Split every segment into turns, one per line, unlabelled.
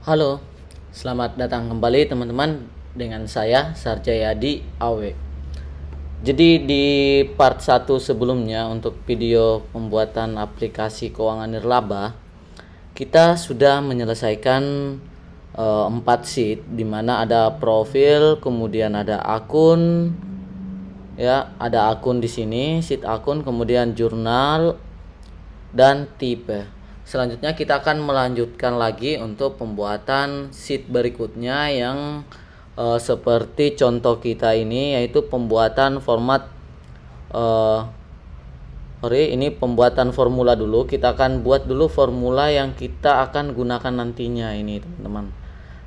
Halo, selamat datang kembali teman-teman dengan saya Sarjayadi Awe. Jadi di part 1 sebelumnya untuk video pembuatan aplikasi keuangan nirlaba, kita sudah menyelesaikan 4 sheet di mana ada profil, kemudian ada akun, ya, ada akun di sini, sheet akun, kemudian jurnal dan tipe. Selanjutnya kita akan melanjutkan lagi untuk pembuatan sheet berikutnya yang seperti contoh kita ini, yaitu pembuatan format ini pembuatan formula dulu. Kita akan buat dulu formula yang kita akan gunakan nantinya ini, teman-teman.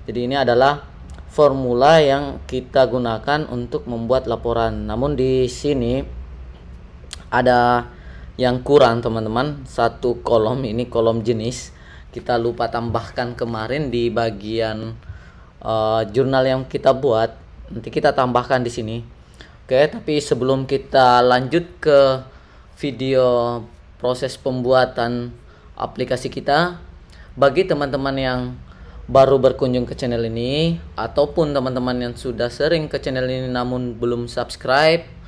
Jadi ini adalah formula yang kita gunakan untuk membuat laporan. Namun di sini ada yang kurang, teman-teman, satu kolom. Ini kolom jenis kita lupa tambahkan kemarin di bagian jurnal yang kita buat. Nanti kita tambahkan di sini. Oke, tapi sebelum kita lanjut ke video proses pembuatan aplikasi kita, bagi teman-teman yang baru berkunjung ke channel ini ataupun teman-teman yang sudah sering ke channel ini namun belum subscribe,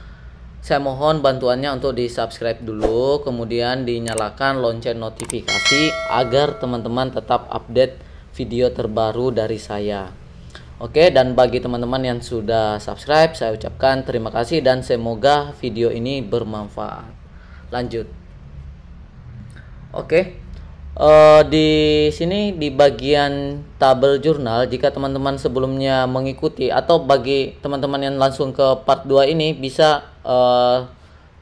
saya mohon bantuannya untuk di subscribe dulu, kemudian dinyalakan lonceng notifikasi agar teman-teman tetap update video terbaru dari saya. Oke, dan bagi teman-teman yang sudah subscribe, saya ucapkan terima kasih dan semoga video ini bermanfaat. Lanjut. Oke, di sini di bagian tabel jurnal, jika teman-teman sebelumnya mengikuti atau bagi teman-teman yang langsung ke part 2 ini bisa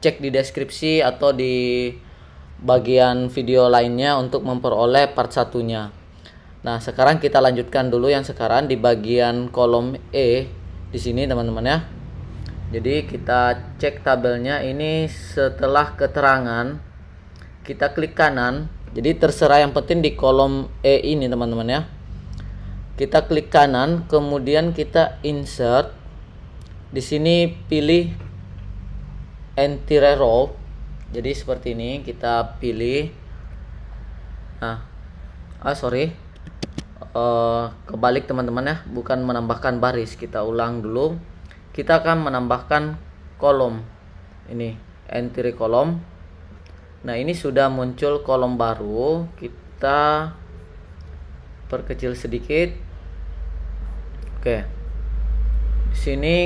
cek di deskripsi atau di bagian video lainnya untuk memperoleh part satunya. Nah, sekarang kita lanjutkan dulu yang sekarang di bagian kolom E di sini, teman-teman ya. Jadi kita cek tabelnya ini setelah keterangan, kita klik kanan. Jadi terserah, yang penting di kolom E ini, teman-teman ya. Kita klik kanan, kemudian kita insert. Di sini pilih entire row. Jadi seperti ini kita pilih. Nah, kebalik teman-teman ya, bukan menambahkan baris. Kita ulang dulu. Kita akan menambahkan kolom. Ini entire kolom. Nah, ini sudah muncul kolom baru. Kita perkecil sedikit. Oke. Di sini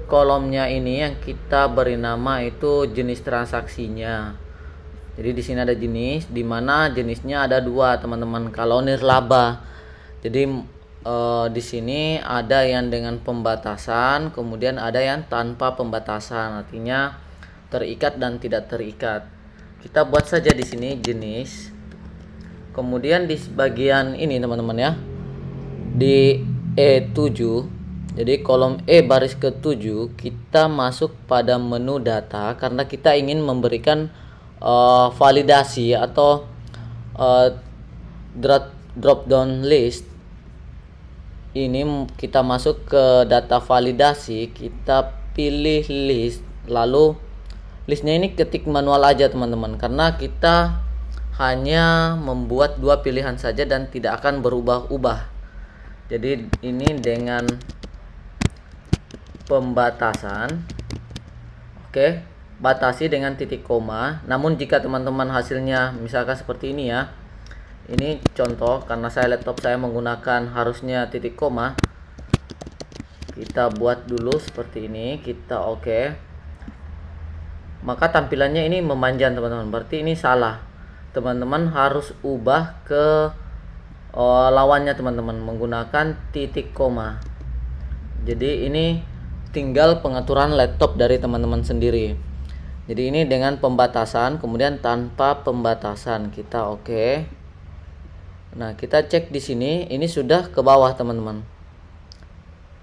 kolomnya ini yang kita beri nama itu jenis transaksinya. Jadi di sini ada jenis, di mana jenisnya ada dua, teman-teman. Kalau nirlaba, jadi di sini ada yang dengan pembatasan, kemudian ada yang tanpa pembatasan, artinya terikat dan tidak terikat. Kita buat saja di sini jenis. Kemudian di bagian ini, teman-teman ya, di E7. Jadi kolom E baris ke-7 kita masuk pada menu data karena kita ingin memberikan validasi atau drop down list. Ini kita masuk ke data validasi, kita pilih list, lalu listnya ini ketik manual aja, teman-teman, karena kita hanya membuat dua pilihan saja dan tidak akan berubah-ubah. Jadi ini dengan pembatasan. Oke, batasi dengan titik koma. Namun jika teman-teman hasilnya misalkan seperti ini ya, ini contoh karena laptop saya menggunakan harusnya titik koma, kita buat dulu seperti ini. Kita oke, maka tampilannya ini memanjang, teman-teman, berarti ini salah. Teman-teman harus ubah ke lawannya, teman-teman, menggunakan titik koma. Jadi ini tinggal pengaturan laptop dari teman-teman sendiri. Jadi ini dengan pembatasan, kemudian tanpa pembatasan, kita oke. Nah, kita cek di sini, ini sudah ke bawah, teman-teman.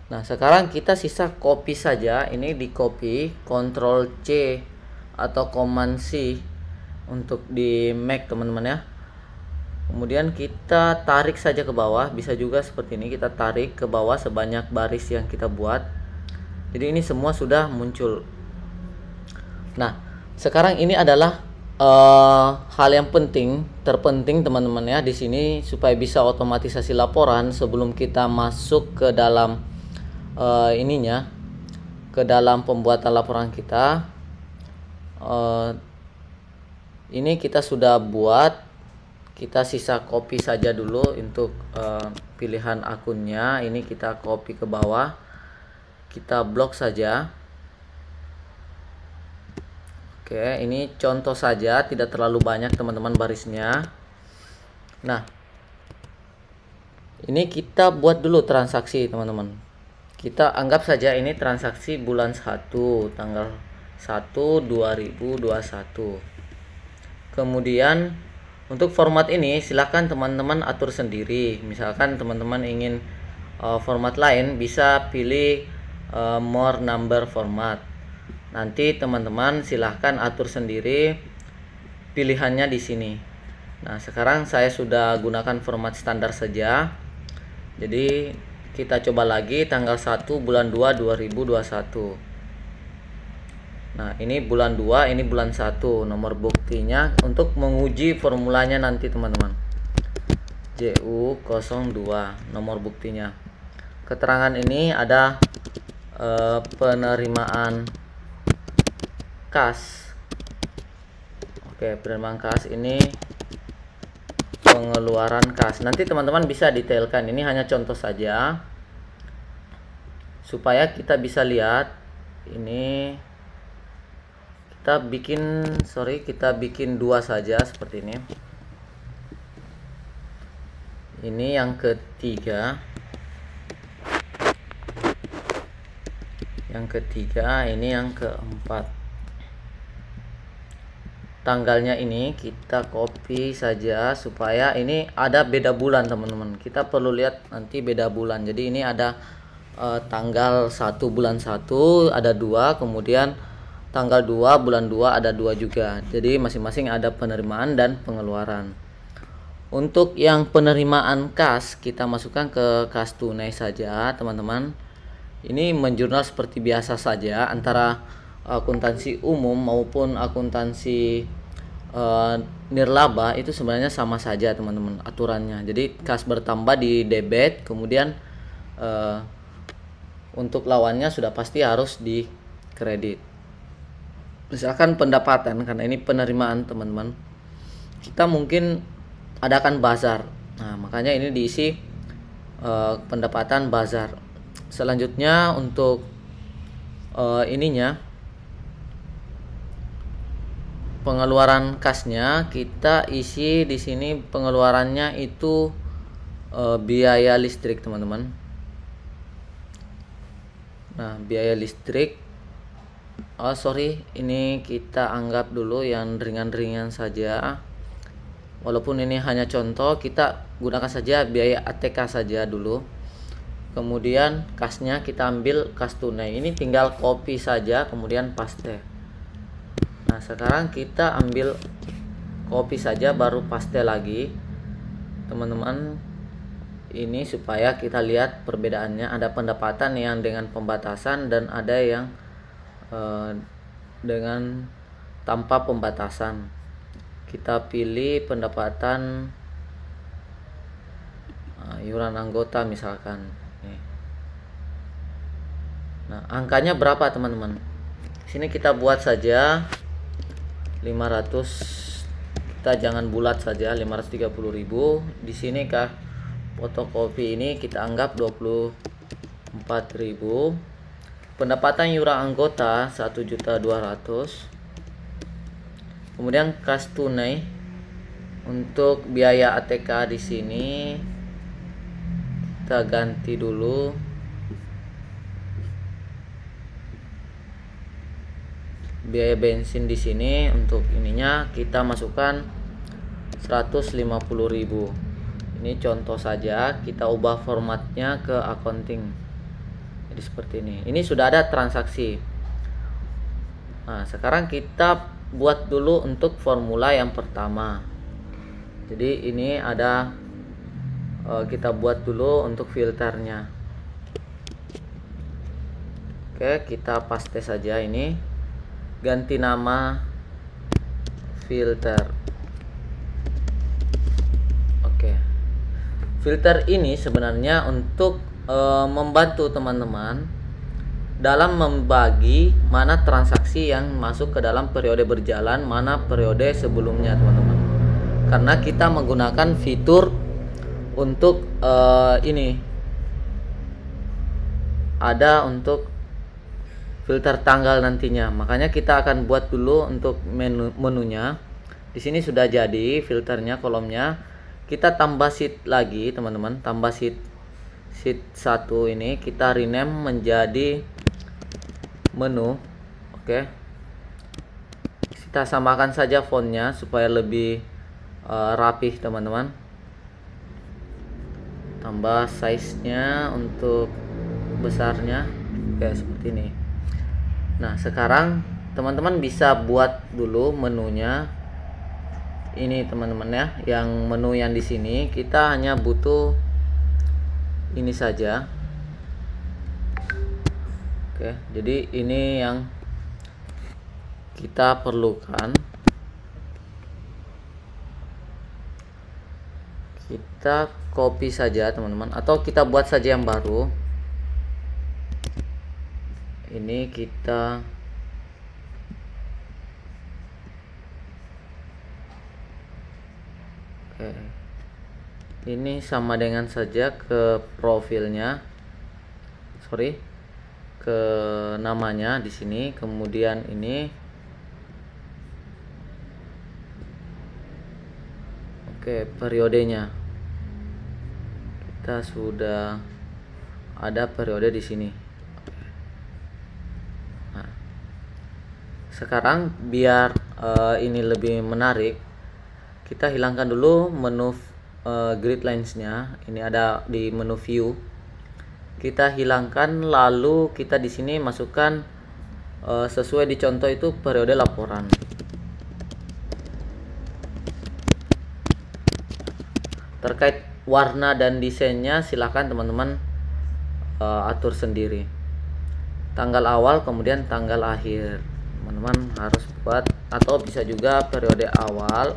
Nah, sekarang kita sisa copy saja. Ini di copy, Ctrl C atau Command C untuk di Mac, teman-teman ya. Kemudian kita tarik saja ke bawah, bisa juga seperti ini, kita tarik ke bawah sebanyak baris yang kita buat. Jadi ini semua sudah muncul. Nah, sekarang ini adalah hal yang terpenting teman-teman ya di sini supaya bisa otomatisasi laporan sebelum kita masuk ke dalam ke dalam pembuatan laporan kita. Ini kita sudah buat, kita sisa copy saja dulu untuk pilihan akunnya. Ini kita copy ke bawah, kita blok saja. Oke, ini contoh saja, tidak terlalu banyak teman-teman barisnya. Nah, ini kita buat dulu transaksi teman-teman. Kita anggap saja ini transaksi bulan 1 tanggal 1 2021. Kemudian untuk format ini silahkan teman-teman atur sendiri. Misalkan teman-teman ingin format lain, bisa pilih more number format. Nanti teman-teman silahkan atur sendiri pilihannya di sini. Nah, sekarang saya sudah gunakan format standar saja. Jadi kita coba lagi tanggal 1 bulan 2 2021. Nah, ini bulan 2, ini bulan 1. Nomor buktinya untuk menguji formulanya nanti teman-teman. JU02 nomor buktinya. Keterangan ini ada penerimaan kas. Oke, penerimaan kas ini pengeluaran kas. Nanti teman-teman bisa detailkan. Ini hanya contoh saja supaya kita bisa lihat. Ini kita bikin dua saja seperti ini. Ini yang ketiga. Ini yang keempat. Tanggalnya ini kita copy saja supaya ini ada beda bulan teman-teman. Kita perlu lihat nanti beda bulan. Jadi ini ada tanggal 1 bulan 1 ada 2, kemudian tanggal 2 bulan 2 ada 2 juga. Jadi masing-masing ada penerimaan dan pengeluaran. Untuk yang penerimaan kas, kita masukkan ke kas tunai saja teman-teman. Ini menjurnal seperti biasa saja antara akuntansi umum maupun akuntansi nirlaba, itu sebenarnya sama saja teman-teman aturannya. Jadi kas bertambah di debit, kemudian untuk lawannya sudah pasti harus di kredit. Misalkan pendapatan, karena ini penerimaan teman-teman, kita mungkin adakan bazar. Nah, makanya ini diisi pendapatan bazar. Selanjutnya untuk pengeluaran kasnya kita isi di sini. Pengeluarannya itu biaya listrik teman-teman. Nah, biaya listrik, ini kita anggap dulu yang ringan-ringan saja. Walaupun ini hanya contoh, kita gunakan saja biaya ATK saja dulu. Kemudian kasnya kita ambil kas tunai. Ini tinggal copy saja kemudian paste. Nah, sekarang kita ambil copy saja baru paste lagi teman-teman. Ini supaya kita lihat perbedaannya. Ada pendapatan yang dengan pembatasan dan ada yang dengan tanpa pembatasan. Kita pilih pendapatan iuran anggota misalkan. Nah, angkanya berapa teman-teman? Sini kita buat saja 500. Kita jangan bulat saja, 530.000. Di sini kah fotokopi ini kita anggap 24.000. Pendapatan iuran anggota 1.200.000. Kemudian kas tunai untuk biaya ATK di sini kita ganti dulu. Biaya bensin di sini untuk ininya kita masukkan 150.000. Ini contoh saja, kita ubah formatnya ke accounting. Jadi seperti ini. Ini sudah ada transaksi. Nah, sekarang kita buat dulu untuk formula yang pertama. Jadi ini ada kita buat dulu untuk filternya. Oke, kita paste saja ini. Ganti nama filter. Oke. Filter ini sebenarnya untuk membantu teman-teman dalam membagi mana transaksi yang masuk ke dalam periode berjalan, mana periode sebelumnya, teman-teman. Karena kita menggunakan fitur untuk ini ada untuk filter tanggal nantinya. Makanya kita akan buat dulu untuk menunya. Di sini sudah jadi filternya, kolomnya. Kita tambah sheet lagi, teman-teman. Tambah sheet 1 ini kita rename menjadi menu. Oke. Kita samakan saja fontnya supaya lebih rapih, teman-teman. Tambah size-nya untuk besarnya kayak seperti ini. Nah, sekarang teman-teman bisa buat dulu menunya. Ini teman-teman ya, yang menu yang di sini kita hanya butuh ini saja. Oke, jadi ini yang kita perlukan. Kita copy saja, teman-teman, atau kita buat saja yang baru. Ini kita ini sama dengan saja ke profilnya, ke namanya di sini, kemudian ini periodenya kita sudah ada periode di sini. Nah, sekarang biar ini lebih menarik, kita hilangkan dulu menu grid lines-nya. Ini ada di menu view. Kita hilangkan, lalu kita di sini masukkan sesuai di contoh itu periode laporan. Terkait warna dan desainnya silahkan teman-teman atur sendiri. Tanggal awal kemudian tanggal akhir, teman-teman harus buat, atau bisa juga periode awal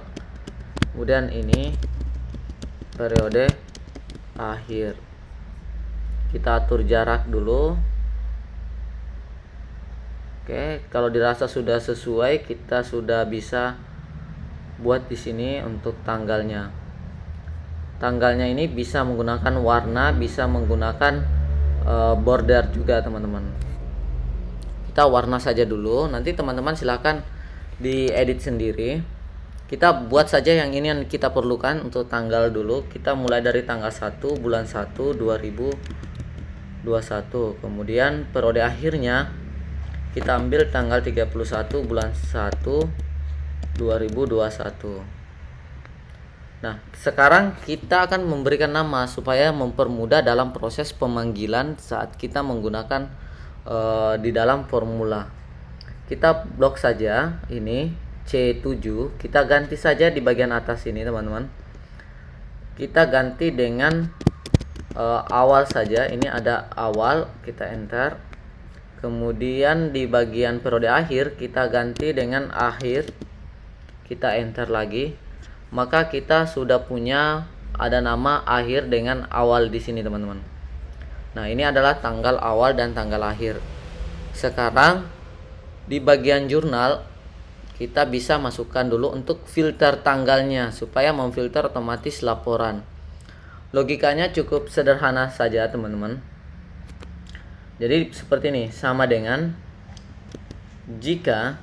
kemudian ini periode akhir. Kita atur jarak dulu. Oke, kalau dirasa sudah sesuai, kita sudah bisa buat di sini untuk tanggalnya. Tanggalnya ini bisa menggunakan warna, bisa menggunakan border juga, teman-teman. Kita warna saja dulu, nanti teman-teman silahkan diedit sendiri. Kita buat saja yang ini yang kita perlukan untuk tanggal dulu. Kita mulai dari tanggal 1 bulan 1 2021. Kemudian periode akhirnya kita ambil tanggal 31 bulan 1 2021. Nah, sekarang kita akan memberikan nama supaya mempermudah dalam proses pemanggilan saat kita menggunakan di dalam formula. Kita blok saja ini C7, kita ganti saja di bagian atas ini, teman-teman. Kita ganti dengan awal saja. Ini ada awal, kita enter. Kemudian di bagian periode akhir kita ganti dengan akhir, kita enter lagi. Maka kita sudah punya ada nama akhir dengan awal di sini, teman-teman. Nah, ini adalah tanggal awal dan tanggal akhir. Sekarang di bagian jurnal kita bisa masukkan dulu untuk filter tanggalnya supaya memfilter otomatis laporan. Logikanya cukup sederhana saja, teman-teman. Jadi seperti ini, sama dengan jika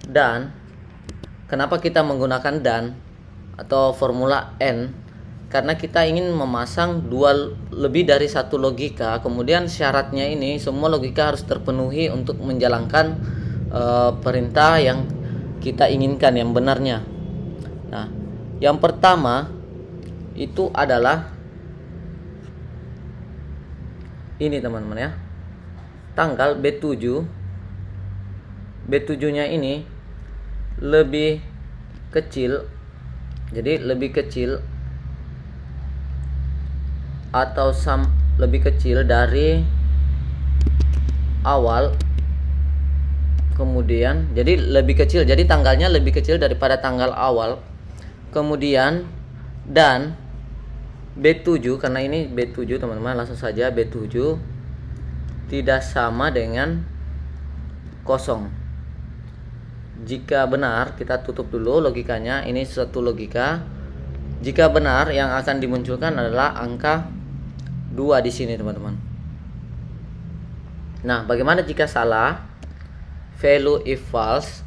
dan. Kenapa kita menggunakan dan atau formula N? Karena kita ingin memasang lebih dari satu logika. Kemudian syaratnya ini semua logika harus terpenuhi untuk menjalankan perintah yang kita inginkan yang benarnya. Nah, yang pertama itu adalah ini, teman-teman ya. Tanggal B7. B7-nya ini lebih kecil. Jadi lebih kecil atau lebih kecil dari awal kemudian jadi lebih kecil, jadi tanggalnya lebih kecil daripada tanggal awal, kemudian dan B7, karena ini B7 teman-teman, langsung saja B7 tidak sama dengan kosong. Jika benar, kita tutup dulu logikanya, ini suatu logika. Jika benar, yang akan dimunculkan adalah angka 2 di sini teman-teman. Nah, bagaimana jika salah? Value if false.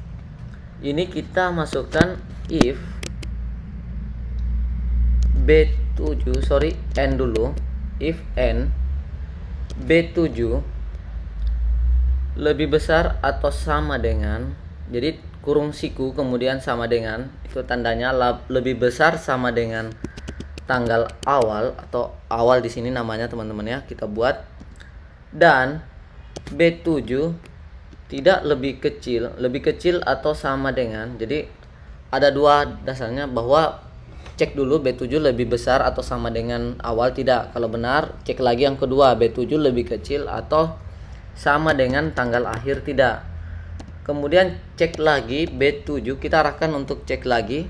Ini kita masukkan if B7, n dulu. If n B7 lebih besar atau sama dengan, jadi kurung siku kemudian sama dengan, itu tandanya lebih besar sama dengan tanggal awal, atau awal di sini namanya teman-teman ya, kita buat. Dan B7 tidak lebih kecil atau sama dengan, jadi ada dua dasarnya, bahwa cek dulu B7 lebih besar atau sama dengan awal, tidak. Kalau benar, cek lagi yang kedua, B7 lebih kecil atau sama dengan tanggal akhir, tidak. Kemudian cek lagi B7, kita arahkan untuk cek lagi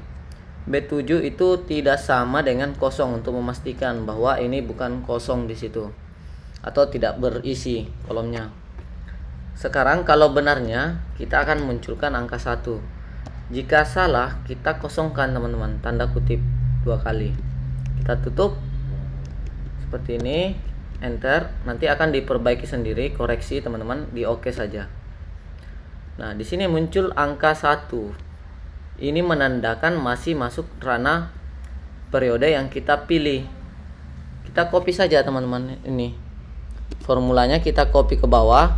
B7 itu tidak sama dengan kosong, untuk memastikan bahwa ini bukan kosong di situ atau tidak berisi kolomnya. Sekarang kalau benarnya, kita akan munculkan angka 1. Jika salah, kita kosongkan teman-teman, tanda kutip 2 kali. Kita tutup seperti ini, enter. Nanti akan diperbaiki sendiri, koreksi teman-teman, di oke saja. Nah, di sini muncul angka 1. Ini menandakan masih masuk ranah periode yang kita pilih. Kita copy saja teman-teman, ini formulanya kita copy ke bawah,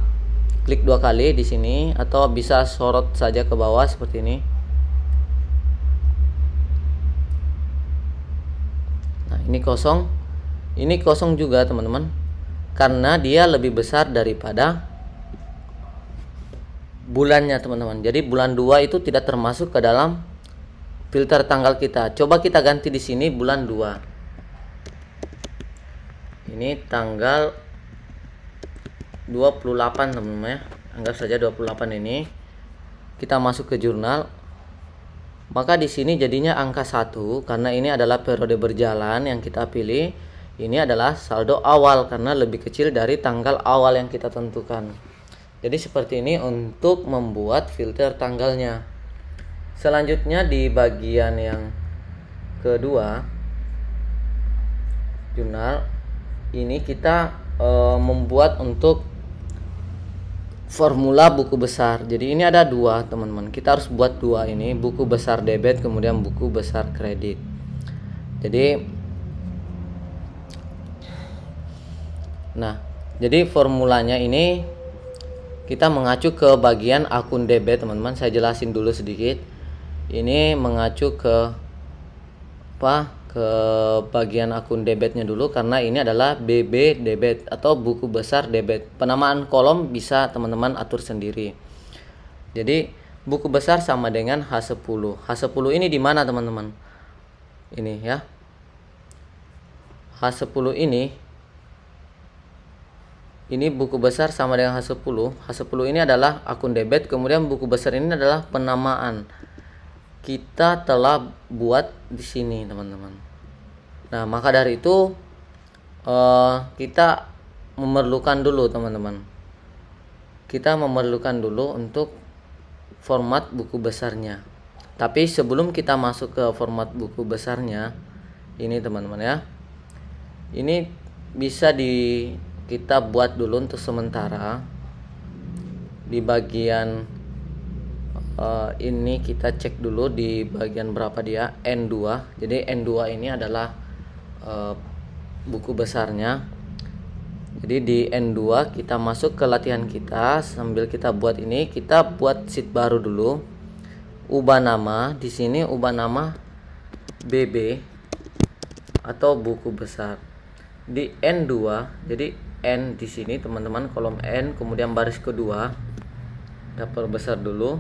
klik 2 kali di sini, atau bisa sorot saja ke bawah seperti ini. Nah, ini kosong juga teman-teman, karena dia lebih besar daripada bulannya teman-teman. Jadi bulan 2 itu tidak termasuk ke dalam filter tanggal kita. Coba kita ganti di sini bulan 2. Ini tanggal 28 teman-teman ya. Anggap saja 28 ini. Kita masuk ke jurnal. Maka di sini jadinya angka 1 karena ini adalah periode berjalan yang kita pilih. Ini adalah saldo awal karena lebih kecil dari tanggal awal yang kita tentukan. Jadi seperti ini untuk membuat filter tanggalnya. Selanjutnya di bagian yang kedua, jurnal, ini kita membuat untuk formula buku besar. Jadi ini ada 2 teman-teman, kita harus buat 2 ini, buku besar debit kemudian buku besar kredit. Jadi formulanya ini kita mengacu ke bagian akun debit teman-teman. Saya jelasin dulu sedikit. Ini mengacu ke bagian akun debitnya dulu, karena ini adalah BB debit atau buku besar debit. Penamaan kolom bisa teman-teman atur sendiri. Jadi buku besar sama dengan H10. H10 ini di mana teman-teman? Ini ya. H10 ini buku besar sama dengan H10. H10 ini adalah akun debit, kemudian buku besar ini adalah penamaan. Kita telah buat di sini teman-teman. Nah, maka dari itu kita memerlukan dulu teman-teman. Kita memerlukan dulu untuk format buku besarnya. Tapi sebelum kita masuk ke format buku besarnya, ini teman-teman ya. Ini bisa kita buat dulu untuk sementara di bagian ini. Kita cek dulu di bagian berapa dia, N2. Jadi N2 ini adalah buku besarnya. Jadi di N2 kita masuk ke latihan kita, sambil kita buat ini, kita buat sheet baru dulu. Ubah nama, di sini ubah nama BB atau buku besar. Di N2, jadi N di sini teman-teman, kolom N, kemudian baris kedua kita perbesar dulu.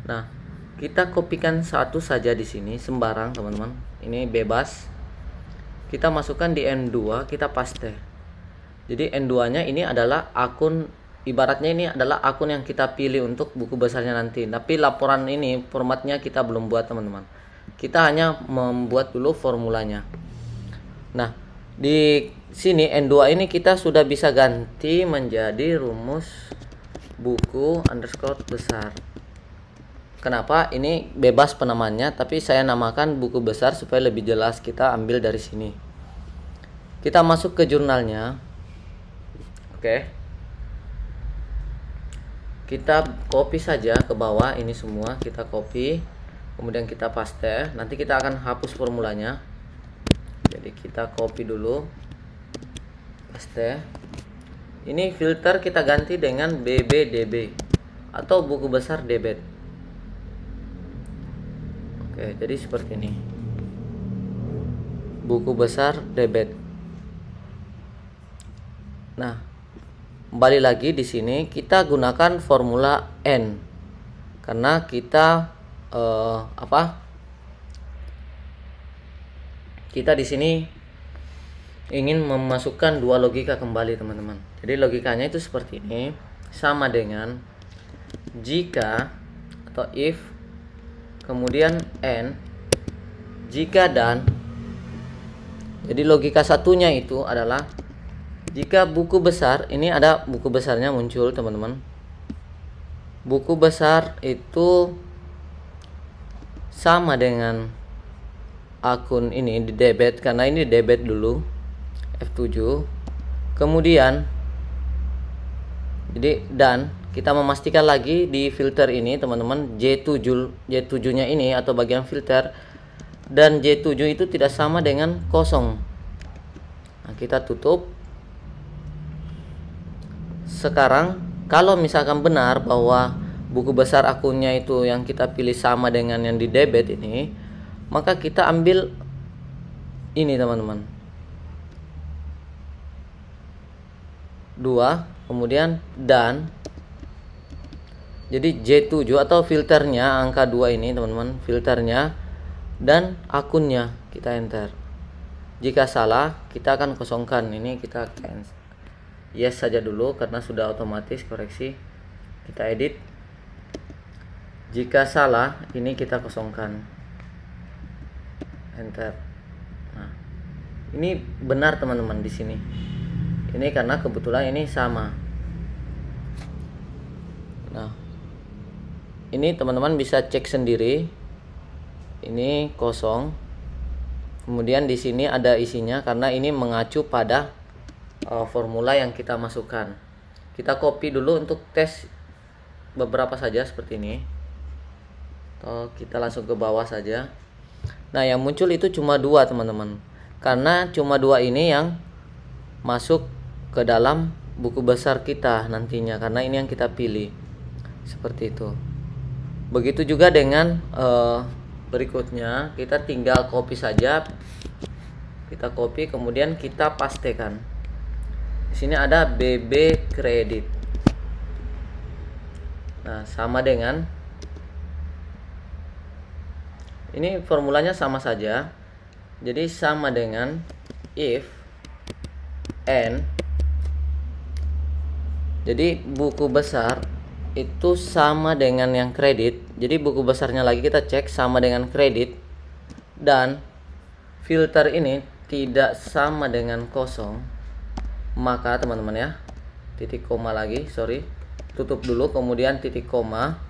Nah, kita kopikan satu saja di sini sembarang teman-teman, ini bebas. Kita masukkan di N2, kita paste. Jadi N2 nya ini adalah akun ibaratnya ini adalah akun yang kita pilih untuk buku besarnya nanti. Tapi laporan ini formatnya kita belum buat teman-teman. Kita hanya membuat dulu formulanya. Nah, di sini N2 ini kita sudah bisa ganti menjadi rumus buku underscore besar. Kenapa? Ini bebas penamaannya, tapi saya namakan buku besar supaya lebih jelas. Kita ambil dari sini. Kita masuk ke jurnalnya. Oke. Kita copy saja ke bawah ini semua, kita copy. Kemudian kita paste. Nanti kita akan hapus formulanya. Jadi kita copy dulu. Paste. Ini filter kita ganti dengan BBDB atau buku besar debit. Oke, jadi seperti ini. Buku besar debit. Nah, kembali lagi di sini kita gunakan formula N karena kita kita di sini ingin memasukkan dua logika kembali teman-teman. Jadi logikanya itu seperti ini, sama dengan jika atau if, kemudian N, jika dan. Jadi logika satunya itu adalah jika buku besar, ini ada buku besarnya muncul teman-teman. Buku besar itu sama dengan akun ini di debit, karena ini debit dulu F7. Kemudian jadi dan kita memastikan lagi di filter ini teman-teman, J7 nya ini atau bagian filter, dan J7 itu tidak sama dengan kosong. Nah, kita tutup. Sekarang kalau misalkan benar bahwa buku besar akunnya itu yang kita pilih sama dengan yang di debit ini, maka kita ambil ini teman-teman, 2, kemudian dan. Jadi J7 atau filternya angka 2 ini teman-teman, filternya dan akunnya kita enter. Jika salah kita akan kosongkan, ini kita cancel. Yes saja dulu karena sudah otomatis koreksi. Kita edit. Jika salah ini kita kosongkan, enter. Nah, ini benar teman-teman di sini. Ini karena kebetulan ini sama. Nah, ini teman-teman bisa cek sendiri. Ini kosong. Kemudian di sini ada isinya karena ini mengacu pada formula yang kita masukkan. Kita copy dulu untuk tes beberapa saja seperti ini. Atau kita langsung ke bawah saja. Nah, yang muncul itu cuma 2 teman-teman. Karena cuma 2 ini yang masuk ke dalam buku besar kita nantinya, karena ini yang kita pilih. Seperti itu. Begitu juga dengan berikutnya, kita tinggal copy saja. Kita copy kemudian kita pastekan. Di sini ada BB kredit. Nah, sama dengan ini formulanya sama saja. Jadi sama dengan if N. Jadi buku besar itu sama dengan yang kredit. Jadi buku besarnya lagi kita cek sama dengan kredit, dan filter ini tidak sama dengan kosong. Maka teman-teman ya, titik koma lagi, sorry, tutup dulu kemudian titik koma.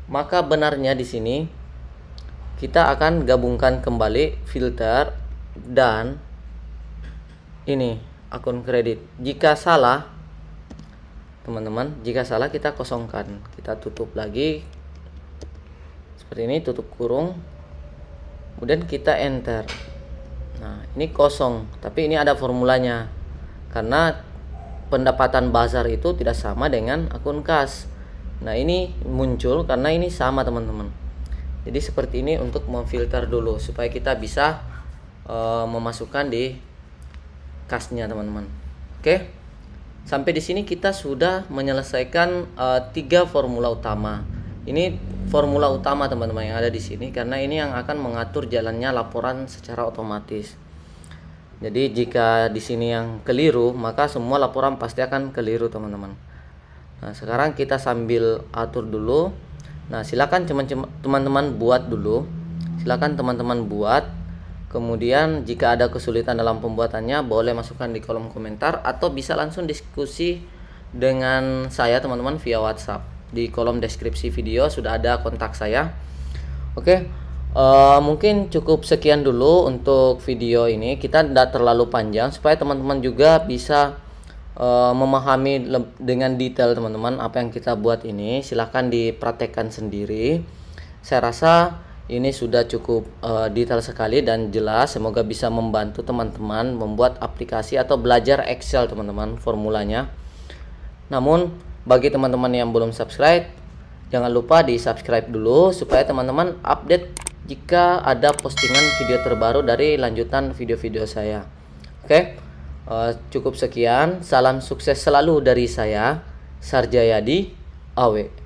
Maka benarnya di sini kita akan gabungkan kembali filter dan ini akun kredit. Jika salah teman-teman, jika salah kita kosongkan, kita tutup lagi seperti ini, tutup kurung, kemudian kita enter. Nah, ini kosong, tapi ini ada formulanya karena pendapatan bazar itu tidak sama dengan akun kas. Nah, ini muncul karena ini sama teman-teman. Jadi seperti ini untuk memfilter dulu supaya kita bisa memasukkan di kasnya teman-teman. Oke, sampai di sini kita sudah menyelesaikan 3 formula utama. Ini formula utama teman-teman yang ada di sini karena ini yang akan mengatur jalannya laporan secara otomatis. Jadi jika di sini yang keliru, maka semua laporan pasti akan keliru teman-teman. Nah, sekarang kita sambil atur dulu. Nah, silakan teman-teman buat dulu. Silakan teman-teman buat. Kemudian jika ada kesulitan dalam pembuatannya, boleh masukkan di kolom komentar atau bisa langsung diskusi dengan saya teman-teman via WhatsApp. Di kolom deskripsi video sudah ada kontak saya. Oke, mungkin cukup sekian dulu untuk video ini. Kita tidak terlalu panjang supaya teman-teman juga bisa memahami dengan detail teman-teman apa yang kita buat ini. Silahkan dipraktekkan sendiri. Saya rasa ini sudah cukup detail sekali dan jelas. Semoga bisa membantu teman-teman membuat aplikasi atau belajar Excel teman-teman, formulanya. Namun bagi teman-teman yang belum subscribe, jangan lupa di subscribe dulu supaya teman-teman update jika ada postingan video terbaru dari lanjutan video-video saya. Oke, cukup sekian. Salam sukses selalu dari saya, Sarjayadi Awe.